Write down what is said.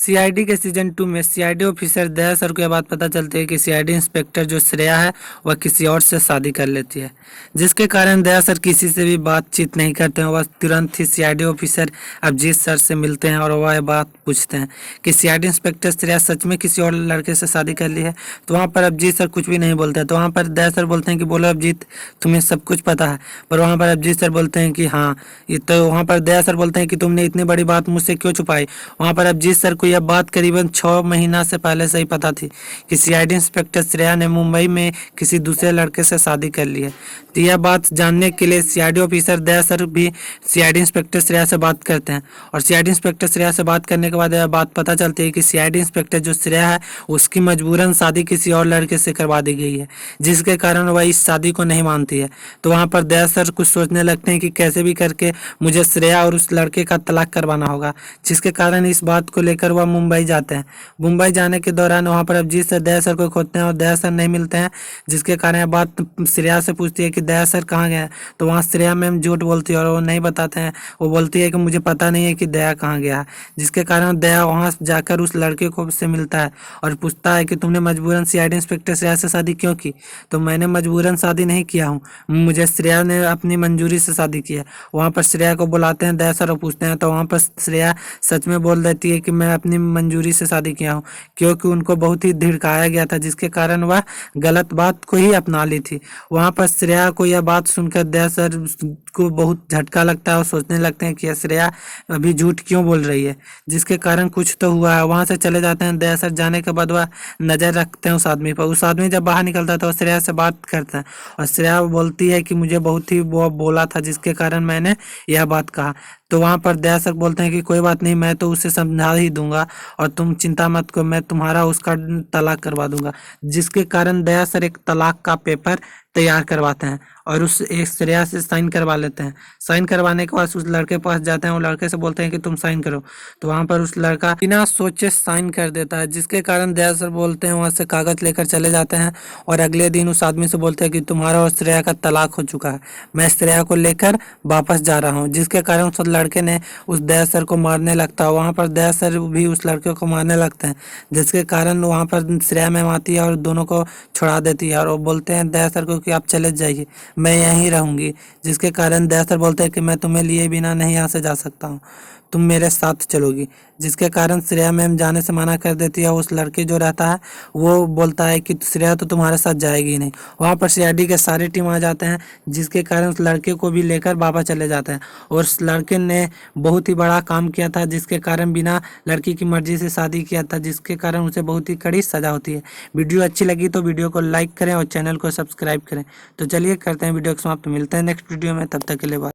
CID के season 2 में CID officer दया sir को यह बात पता चलती है कि सीआईडी इंस्पेक्टर जो श्रेया है वह किसी और से शादी कर लेती है, जिसके कारण दया सर किसी से भी बातचीत नहीं करते हैं। वह तुरंत ही सीआईडी ऑफिसर अभिजीत सर से मिलते हैं और वह बात पूछते हैं कि सीआईडी इंस्पेक्टर श्रेया सच में किसी और लड़के से शादी कर ली है। तो वहाँ पर अभिजीत सर कुछ भी नहीं बोलते हैं। तो वहाँ पर दया सर बोलते हैं कि बोलो अभिजीत, तुम्हें सब कुछ पता है। पर वहाँ पर अभिजीत सर बोलते हैं कि हाँ ये तो। वहाँ पर दया सर बोलते हैं कि तुमने इतनी बड़ी बात मुझसे क्यों छुपाई। वहाँ पर अभिजीत सर को यह बात करीबन 6 महीना से पहले से ही पता थी कि सीआईडी इंस्पेक्टर श्रेया ने मुंबई में किसी दूसरे लड़के से शादी कर ली है। तो यह बात जानने के लिए सीआईडी ऑफिसर दया सर भी सीआईडी इंस्पेक्टर श्रेया से बात करते हैं और सीआईडी इंस्पेक्टर श्रेया से बात करने के बाद यह बात पता चलती है कि सीआईडी इंस्पेक्टर जो श्रेया है उसकी मजबूरन शादी किसी और लड़के से करवा दी गई है, जिसके कारण वह इस शादी को नहीं मानती है। तो वहाँ पर दया सर कुछ सोचने लगते हैं कि कैसे भी करके मुझे श्रेया और उस लड़के का तलाक करवाना होगा, जिसके कारण इस बात को लेकर वह मुंबई जाते हैं। मुंबई जाने के दौरान वहाँ पर अभिजीत सर दया सर को खोजते हैं और दया सर नहीं मिलते हैं, जिसके कारण यह बात श्रेया से पूछती है कि दया सर कहाँ गए हैं। तो वहाँ श्रेया मैम झूठ बोलती है और वो नहीं बताते हैं। वो बोलती है कि मुझे पता नहीं है कि दया कहाँ गया है, जिसके कारण दया वहाँ जाकर उस लड़के को से मिलता है और पूछता है कि तुमने मजबूरन सीआईडी इंस्पेक्टर श्रेया से शादी क्यों की। तो मैंने मजबूरन शादी नहीं किया हूँ, मुझे श्रेया ने अपनी मंजूरी से शादी की है। वहाँ पर श्रेया को बुलाते हैं दया सर और पूछते हैं। तो वहाँ पर श्रेया सच में बोल देती है कि मैं अपनी मंजूरी से शादी किया हूँ, क्योंकि उनको बहुत ही धिड़काया गया था, जिसके कारण वह गलत बात को ही अपना ली थी। वहाँ पर श्रेया को यह बात सुनकर दया सर को बहुत झटका लगता है और सोचने लगते हैं कि यह श्रेया अभी झूठ क्यों बोल रही है, जिसके कारण कुछ तो हुआ है। वहाँ से चले जाते हैं। दया सर जाने के बाद वह नज़र रखते हैं उस आदमी पर। उस आदमी जब बाहर निकलता है तो श्रेया से बात करता है और श्रेया बोलती है कि मुझे बहुत ही वो बोला था, जिसके कारण मैंने यह बात कहा। तो वहाँ पर दया सर बोलते हैं कि कोई बात नहीं, मैं तो उसे समझा ही दूंगा और तुम चिंता मत करो, मैं तुम्हारा उसका तलाक करवा दूंगा। जिसके कारण दया सर एक तलाक का पेपर तैयार करवाते हैं और उस एक श्रेया से साइन करवा लेते हैं। साइन करवाने के बाद उस लड़के के पास जाते हैं। वो लड़के से बोलते हैं कि तुम साइन करो। तो वहाँ पर उस लड़का बिना सोचे साइन कर देता है, जिसके कारण दया सर बोलते हैं वहाँ से कागज लेकर चले जाते हैं और अगले दिन उस आदमी से बोलते हैं कि तुम्हारा और श्रेया का तलाक हो चुका है, मैं श्रेया को लेकर वापस जा रहा हूँ। जिसके कारण उस लड़के ने उस दया सर को मारने लगता है। वहाँ पर दया सर भी उस लड़के को मारने लगते हैं, जिसके कारण वहाँ पर श्रेया मैम आती है और दोनों को छुड़ा देती है और वो बोलते हैं दया सर को कि आप चले जाइए, मैं यहीं रहूंगी। जिसके कारण दया सर बोलते हैं कि मैं तुम्हें लिए बिना नहीं यहाँ से जा सकता हूँ, तुम मेरे साथ चलोगी। जिसके कारण श्रेया मैम जाने से मना कर देती है। उस लड़के जो रहता है वो बोलता है कि श्रेया तो तुम्हारे साथ जाएगी नहीं। वहाँ पर सीआईडी के सारे टीम आ जाते हैं, जिसके कारण उस लड़के को भी लेकर वापस चले जाते हैं। और उस लड़के ने बहुत ही बड़ा काम किया था, जिसके कारण बिना लड़की की मर्जी से शादी किया था, जिसके कारण उसे बहुत ही कड़ी सजा होती है। वीडियो अच्छी लगी तो वीडियो को लाइक करें और चैनल को सब्सक्राइब करें। तो चलिए करते हैं वीडियो को समाप्त, मिलते हैं नेक्स्ट वीडियो में, तब तक के लिए बाय।